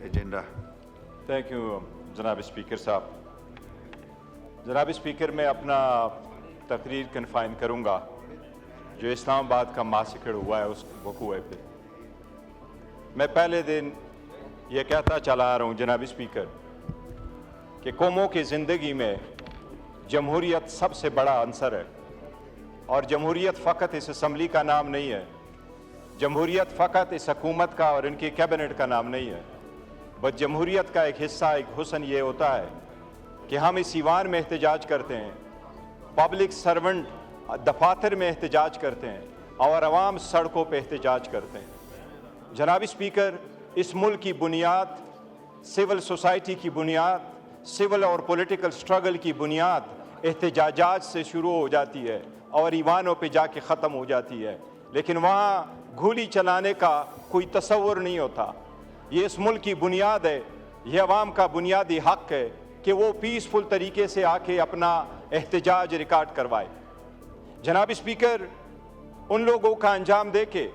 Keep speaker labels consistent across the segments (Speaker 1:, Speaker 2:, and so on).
Speaker 1: agenda.
Speaker 2: Thank you जनाब speaker साहब। जनाब स्पीकर, मैं अपना तकरीर कन्फाइन करूँगा जो इस्लामाबाद का मासिकर हुआ है उस वकूए पे। मैं पहले दिन ये कहता चला आ रहा हूँ जनाब स्पीकर कि कौमों की ज़िंदगी में जमहूरियत सबसे बड़ा अंसर है, और जमहूरियत फ़कत इस असम्बली का नाम नहीं है, जमहूरियत फ़कत इस हुकूमत का और इनकी कैबिनेट का नाम नहीं है, बस जमहूरियत का एक हिस्सा, एक हुस्न ये होता है कि हम इस ईवान में एहतजाज करते हैं, पब्लिक सर्वेंट दफातर में एहतजाज करते हैं और अवाम सड़कों पर एहतजाज करते हैं। जनाब स्पीकर, इस मुल्क की बुनियाद, सिविल सोसाइटी की बुनियाद, सिविल और पॉलिटिकल स्ट्रगल की बुनियाद एहतजाजात से शुरू हो जाती है और ईवानों पे जाके ख़त्म हो जाती है, लेकिन वहाँ गोली चलाने का कोई तसव्वुर नहीं होता। ये इस मुल्क की बुनियाद है, ये अवाम का बुनियादी हक है कि वो पीसफुल तरीके से आके अपना एहतजाज रिकॉर्ड करवाए। जनाब स्पीकर, उन लोगों का अंजाम देके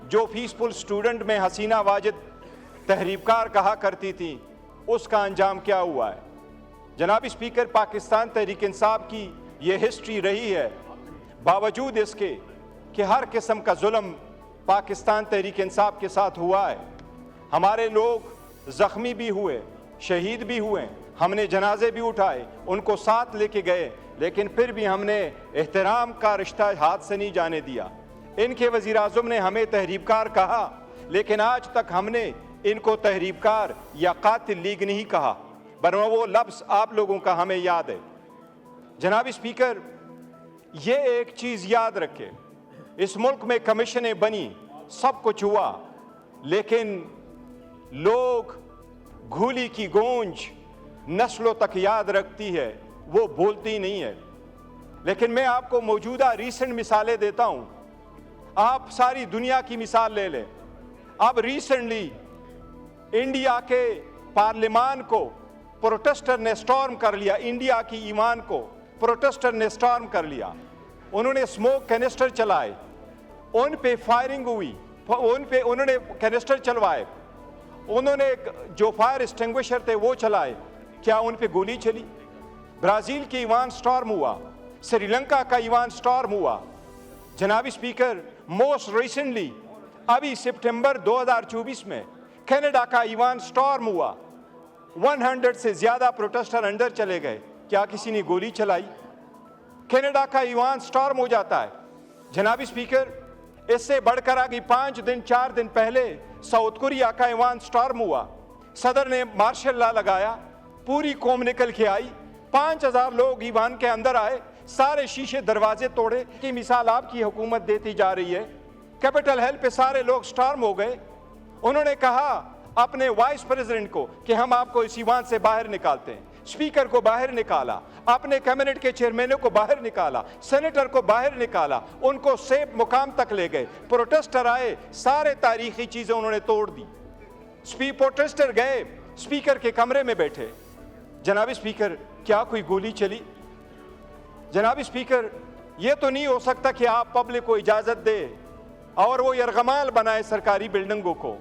Speaker 2: जो पीसफुल स्टूडेंट में हसीना वाजिद तहरीबकार कहा करती थी, उसका अंजाम क्या हुआ है? जनाब स्पीकर, पाकिस्तान तहरीक इंसाफ की ये हिस्ट्री रही है, बावजूद इसके कि हर किस्म का जुल्म पाकिस्तान तहरीक इंसाफ के साथ हुआ है। हमारे लोग ज़ख्मी भी हुए, शहीद भी हुए, हमने जनाजे भी उठाए, उनको साथ लेके गए, लेकिन फिर भी हमने एहतराम का रिश्ता हाथ से नहीं जाने दिया। इनके वज़ीर आज़म ने हमें तहरीबकार कहा, लेकिन आज तक हमने इनको तहरीबकार या कातिल लीग नहीं कहा, वरना वो लफ्ज़ आप लोगों का हमें याद है। जनाब स्पीकर, ये एक चीज़ याद रखे, इस मुल्क में कमीशनें बनी, सब कुछ हुआ, लेकिन लोग घूली की गूंज नस्लों तक याद रखती है, वो बोलती नहीं है। लेकिन मैं आपको मौजूदा रीसेंट मिसालें देता हूँ, आप सारी दुनिया की मिसाल ले लें। अब रिसेंटली इंडिया के पार्लियामान को प्रोटेस्टर ने स्टॉर्म कर लिया, इंडिया की ईमान को प्रोटेस्टर ने स्टॉर्म कर लिया। उन्होंने स्मोक कैनिस्टर चलाए, उन पे फायरिंग हुई, उन्होंने कैनिस्टर चलवाए, उन्होंने जो फायर एक्सटिंग्विशर थे वो चलाए, क्या उन पे गोली चली? ब्राज़ील की ईवान स्टॉर्म हुआ, श्रीलंका का ईवान स्टॉर्म हुआ। जनाब स्पीकर, मोस्ट रिसेंटली अभी सितंबर 2024 में कनाडा का ईवान स्टॉर्म हुआ, 100 से ज़्यादा प्रोटेस्टर अंदर चले गए, क्या किसी ने गोली चलाई? कनाडा का ईवान स्टॉर्म हो जाता है। जनाब स्पीकर, इससे बढ़कर आगे 4 दिन पहले साउथ कोरिया का ईवान स्टॉर्म हुआ, सदर ने मार्शल लॉ लगाया, पूरी कौम निकल के आई, 5000 लोग ईवान के अंदर आए, सारे शीशे दरवाजे तोड़े की मिसाल आपकी हुकूमत देती जा रही है। कैपिटल हिल पे सारे लोग स्टॉर्म हो गए। उन्होंने कहा अपने वाइस प्रेसिडेंट को कि हम आपको इस ईवान से बाहर निकालते हैं, स्पीकर को बाहर निकाला, अपने कैबिनेट के चेयरमैनों को बाहर निकाला, सेनेटर को बाहर निकाला, उनको सेफ मुकाम तक ले गए। प्रोटेस्टर आए, सारे तारीखी चीजें उन्होंने तोड़ दी। प्रोटेस्टर गए, स्पीकर के कमरे में बैठे। जनाब स्पीकर, क्या कोई गोली चली? जनाब स्पीकर, यह तो नहीं हो सकता कि आप पब्लिक को इजाजत दे और वो यरगमाल बनाए सरकारी बिल्डिंगों को,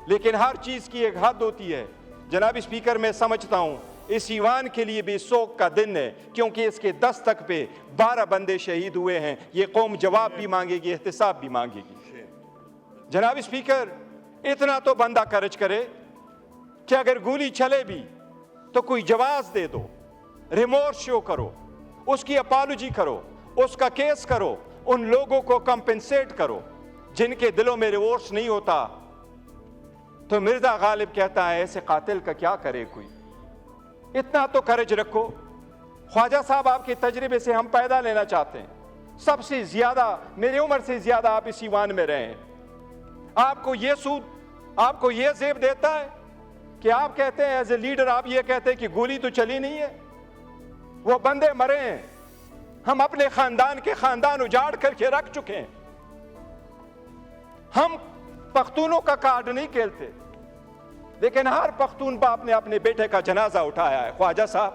Speaker 2: लेकिन हर चीज की एक हद होती है। जनाब स्पीकर, मैं समझता हूं इस ईवान के लिए भी शोक का दिन है, क्योंकि इसके दस्तक पे 12 बंदे शहीद हुए हैं। ये कौम जवाब भी मांगेगी, एहतिसाब भी मांगेगी। जनाब स्पीकर, इतना तो बंदा कर्ज करे कि अगर गोली चले भी तो कोई जवाब दे दो, रिमोर्स शो करो, उसकी अपॉलॉजी करो, उसका केस करो, उन लोगों को कंपेंसेट करो जिनके दिलों में रिमोर्स नहीं होता। तो मिर्जा गालिब कहता है ऐसे कातिल का क्या करे कोई, इतना तो कर्ज रखो। ख्वाजा साहब, आपके तजर्बे से हम पैदा लेना चाहते हैं, सबसे ज्यादा मेरी उम्र से ज्यादा आप इस ईवान में रहे हैं। आपको ये सूद, आपको ये जेब देता है कि आप कहते हैं एज ए लीडर, आप ये कहते हैं कि गोली तो चली नहीं है, वो बंदे मरे हैं, हम अपने खानदान के खानदान उजाड़ करके रख चुके हैं। हम पख्तूनों का कार्ड नहीं खेलते, लेकिन हर पख्तून बाप ने अपने बेटे का जनाजा उठाया है। ख्वाजा साहब,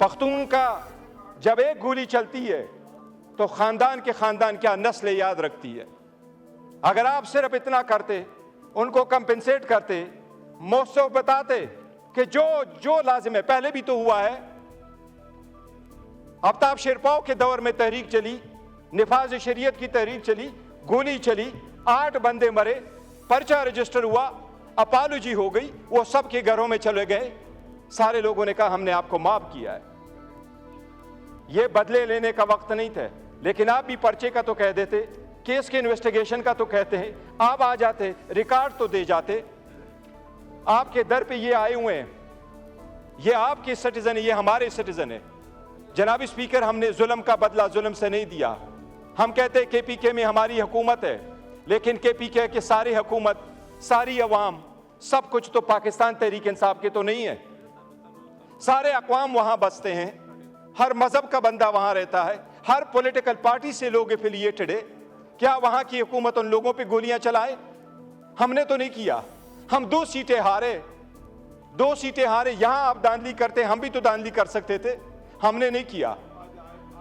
Speaker 2: पख्तून का जब एक गोली चलती है तो खानदान के खानदान क्या नस्ल याद रखती है। अगर आप सिर्फ इतना करते
Speaker 1: उनको कंपेंसेट करते, मौसम बताते कि जो जो लाजिम है। पहले भी तो हुआ है, आफ्ताब शेरपाव के दौर में तहरीक चली, निफाज शरीयत की तहरीक चली, गोली चली, 8 बंदे मरे, पर्चा रजिस्टर हुआ, अपॉलॉजी हो गई, वो सबके घरों में चले गए। सारे लोगों ने कहा हमने आपको माफ किया है। ये बदले लेने का वक्त नहीं था, लेकिन आप भी पर्चे का तो कह देते, केस के इन्वेस्टिगेशन का तो कहते हैं, आप आ जाते, रिकॉर्ड तो दे जाते। आपके दर पे ये आए हुए हैं, ये आपके सिटीजन है, ये हमारे सिटीजन है। जनाब स्पीकर, हमने जुल्म का बदला जुल्म से नहीं दिया। हम कहते हैं केपीके में हमारी हुकूमत है, लेकिन केपीके के सारी हुकूमत, सारी अवाम, सब कुछ तो पाकिस्तान तहरीक इंसाफ के तो नहीं है। सारे अक़वाम वहां बसते हैं, हर मजहब का बंदा वहां रहता है, हर पॉलिटिकल पार्टी से लोग एफिलिएटेड है। क्या वहां की हुकूमत उन लोगों पे गोलियां चलाए? हमने तो नहीं किया। हम 2 सीटें हारे, 2 सीटें हारे। यहां आप दांधली करते, हम भी तो दांधली कर सकते थे, हमने नहीं किया।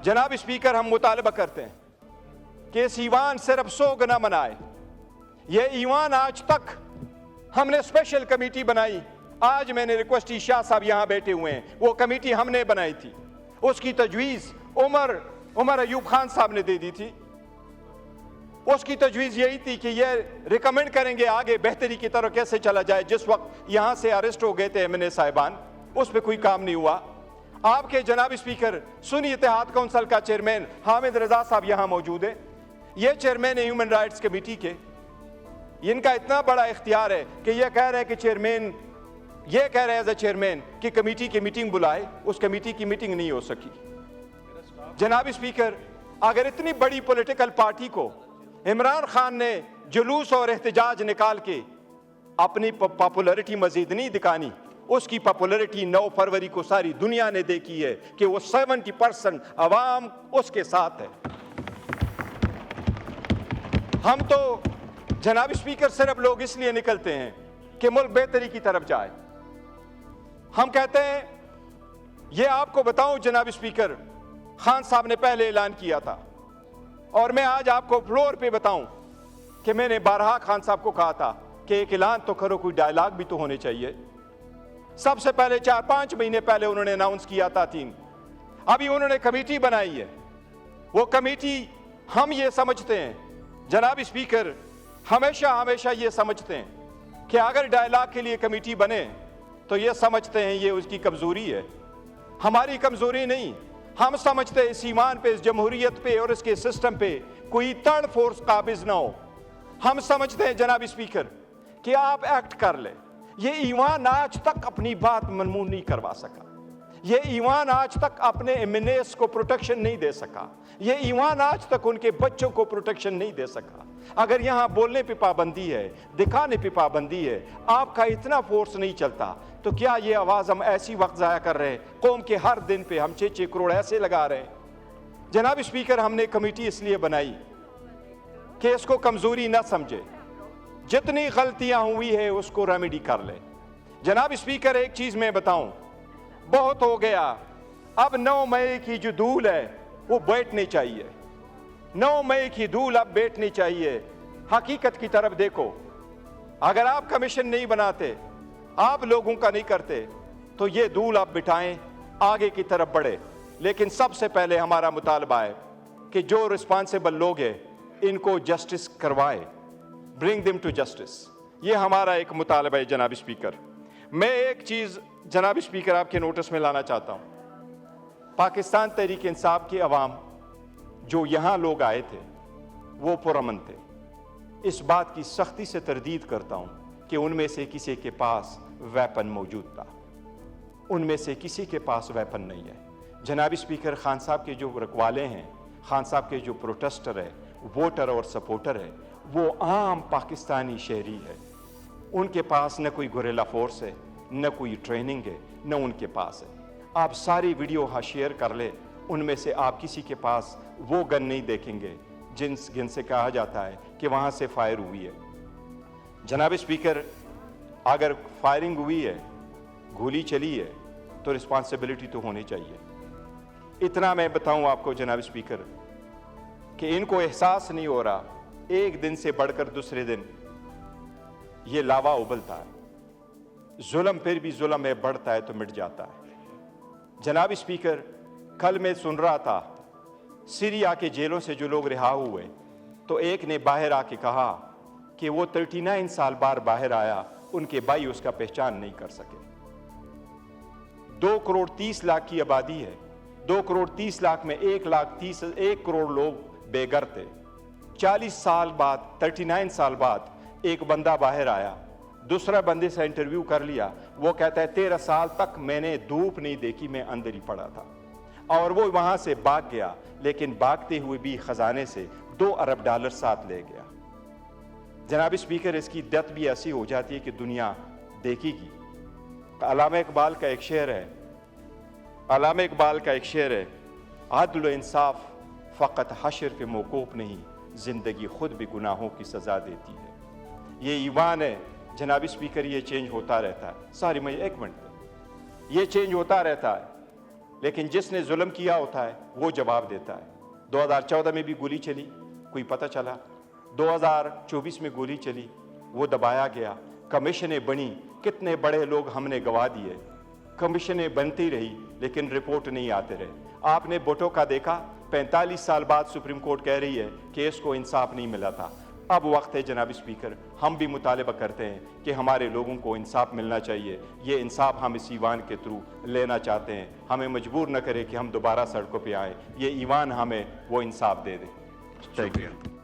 Speaker 1: जनाब स्पीकर, हम मुतालबा करते हैं कि इस ईवान सिर्फ 100 गुना मनाए। ये ईवान आज तक हमने स्पेशल कमेटी बनाई। आज मैंने रिक्वेस्ट की, शाह साहब यहां बैठे हुए हैं, वो कमेटी हमने बनाई थी, उसकी तजवीज़ उमर अयूब खान साहब ने दे दी थी। उसकी तजवीज़ यही थी कि ये रिकमेंड करेंगे आगे बेहतरी की तरफ कैसे चला जाए। जिस वक्त यहां से अरेस्ट हो गए थे एमएनए साहिबान, उस पर कोई काम नहीं हुआ। आपके जनाब स्पीकर, सुन्नी इत्तेहाद काउंसिल का चेयरमैन हामिद रजा साहब यहां मौजूद है। ये चेयरमैन है ह्यूमन राइट्स कमेटी के। इनका इतना बड़ा इख्तियार है कि ये कह रहे हैं कि चेयरमैन, ये कह रहे हैं एज ए चेयरमैन कि कमेटी की मीटिंग बुलाए। उस कमेटी की मीटिंग नहीं हो सकी। जनाब स्पीकर, अगर इतनी बड़ी पॉलिटिकल पार्टी को इमरान खान ने जुलूस और एहतजाज निकाल के अपनी पॉपुलैरिटी मजीद नहीं दिखानी, उसकी पॉपुलैरिटी 9 फरवरी को सारी दुनिया ने देखी है कि वो 70% अवाम उसके साथ है। हम तो जनाब स्पीकर सिर्फ लोग इसलिए निकलते हैं कि मुल्क बेहतरी की तरफ जाए। हम कहते हैं, ये आपको बताऊं जनाब स्पीकर, खान साहब ने पहले ऐलान किया था, और मैं आज आपको फ्लोर पे बताऊं कि मैंने बारहा खान साहब को कहा था कि एक ऐलान तो करो, कोई डायलॉग भी तो होने चाहिए। सबसे पहले 4-5 महीने पहले उन्होंने अनाउंस किया था 3। अभी उन्होंने कमेटी बनाई है। वो कमेटी, हम ये समझते हैं जनाब स्पीकर, हमेशा ये समझते हैं कि अगर डायलॉग के लिए कमेटी बने तो ये समझते हैं ये उसकी कमजोरी है। हमारी कमजोरी नहीं। हम समझते हैं इस ईमान पे, इस जमहूरियत पे और इसके सिस्टम पे कोई थर्ड फोर्स काबिज ना हो। हम समझते हैं जनाब स्पीकर कि आप एक्ट कर ले। ये ईमान आज तक अपनी बात मनमून नहीं करवा सका। ये ईमान आज तक अपने एमएनएस को प्रोटेक्शन नहीं दे सका। ये ईमान आज तक उनके बच्चों को प्रोटेक्शन नहीं दे सका। अगर यहाँ बोलने पे पाबंदी है, दिखाने पे पाबंदी है, आपका इतना फोर्स नहीं चलता, तो क्या ये आवाज़ हम ऐसी वक्त ज़ाया कर रहे हैं? कौम के हर दिन पे हम 6-6 करोड़ ऐसे लगा रहे हैं। जनाब स्पीकर, हमने कमेटी इसलिए बनाई कि इसको कमज़ोरी ना समझे, जितनी गलतियां हुई है उसको रेमेडी कर ले। जनाब स्पीकर, एक चीज़ मैं बताऊं, बहुत हो गया। अब 9 मई की जो धूल है वो बैठनी चाहिए। 9 मई की धूल अब बैठनी चाहिए। हकीकत की तरफ देखो। अगर आप कमीशन नहीं बनाते, आप लोगों का नहीं करते, तो ये धूल आप बिठाएं, आगे की तरफ बढ़े। लेकिन सबसे पहले हमारा मुतालबा है कि जो रिस्पॉन्सिबल लोग हैं इनको जस्टिस करवाए, ब्रिंग देम टू जस्टिस। ये हमारा एक मुतालबा है जनाब स्पीकर। मैं एक चीज़ जनाब स्पीकर आपके नोटिस में लाना चाहता हूँ। पाकिस्तान तहरीक इंसाफ की अवाम जो यहाँ लोग आए थे वो पुरअमन थे। इस बात की सख्ती से तरदीद करता हूँ कि उनमें से किसी के पास वेपन मौजूद था। उनमें से किसी के पास वेपन नहीं है। जनाब स्पीकर, खान साहब के जो रखवाले हैं, खान साहब के जो प्रोटेस्टर है, वोटर और सपोर्टर है, वो आम पाकिस्तानी शहरी है। उनके पास न कोई गुरिल्ला फोर्स है, न कोई ट्रेनिंग है, न उनके पास है। आप सारी वीडियो शेयर कर ले, उनमें से आप किसी के पास वो गन नहीं देखेंगे जिनसे कहा जाता है कि वहाँ से फायर हुई है। जनाब स्पीकर, अगर फायरिंग हुई है, गोली चली है, तो रिस्पॉन्सिबिलिटी तो होनी चाहिए। इतना मैं बताऊं आपको जनाब स्पीकर कि इनको एहसास नहीं हो रहा, एक दिन से बढ़कर दूसरे दिन ये लावा उबलता है, जुल्म फिर भी जुल्म है, बढ़ता है तो मिट जाता है। जनाब स्पीकर, कल मैं सुन रहा था सीरिया के जेलों से जो लोग रिहा हुए, तो एक ने बाहर आके कहा कि वो 39 साल बाद बाहर आया, उनके भाई उसका पहचान नहीं कर सके। 2 करोड़ 30 लाख की आबादी है, 2 करोड़ 30 लाख में 1 करोड़ लोग बेघर थे। 40 साल बाद, 39 साल बाद एक बंदा बाहर आया, दूसरा बंदे से इंटरव्यू कर लिया, वो कहता है 13 साल तक मैंने धूप नहीं देखी, मैं अंदर ही पड़ा था। और वो वहां से भाग गया, लेकिन भागते हुए भी खजाने से $2 अरब साथ ले गया। जनाब स्पीकर, इसकी दत भी ऐसी हो जाती है कि दुनिया देखेगी। अल्लामा इकबाल का एक शेर है, आदल व इंसाफ फ़कत हशर के मौकूफ नहीं, जिंदगी खुद भी गुनाहों की सजा देती है। ये ईमान है जनाब स्पीकर, ये चेंज होता रहता है। सॉरी, मैं 1 मिनट, ये चेंज होता रहता है, लेकिन जिसने जुल्म किया होता है वो जवाब देता है। 2014 में भी गोली चली, कोई पता चला। 2024 में गोली चली, वो दबाया गया। कमीशनें बनी, कितने बड़े लोग हमने गवा दिए। कमीशनें बनती रही, लेकिन रिपोर्ट नहीं आते रहे। आपने भुट्टो का देखा, 45 साल बाद सुप्रीम कोर्ट कह रही है कि इसको इंसाफ नहीं मिला था। अब वक्त है जनाब स्पीकर, हम भी मुतालबा करते हैं कि हमारे लोगों को इंसाफ मिलना चाहिए। ये इंसाफ हम इस ईवान के थ्रू लेना चाहते हैं। हमें मजबूर न करें कि हम दोबारा सड़कों पे आएँ। ये ईवान हमें वो इंसाफ दे दे।
Speaker 3: Thank you.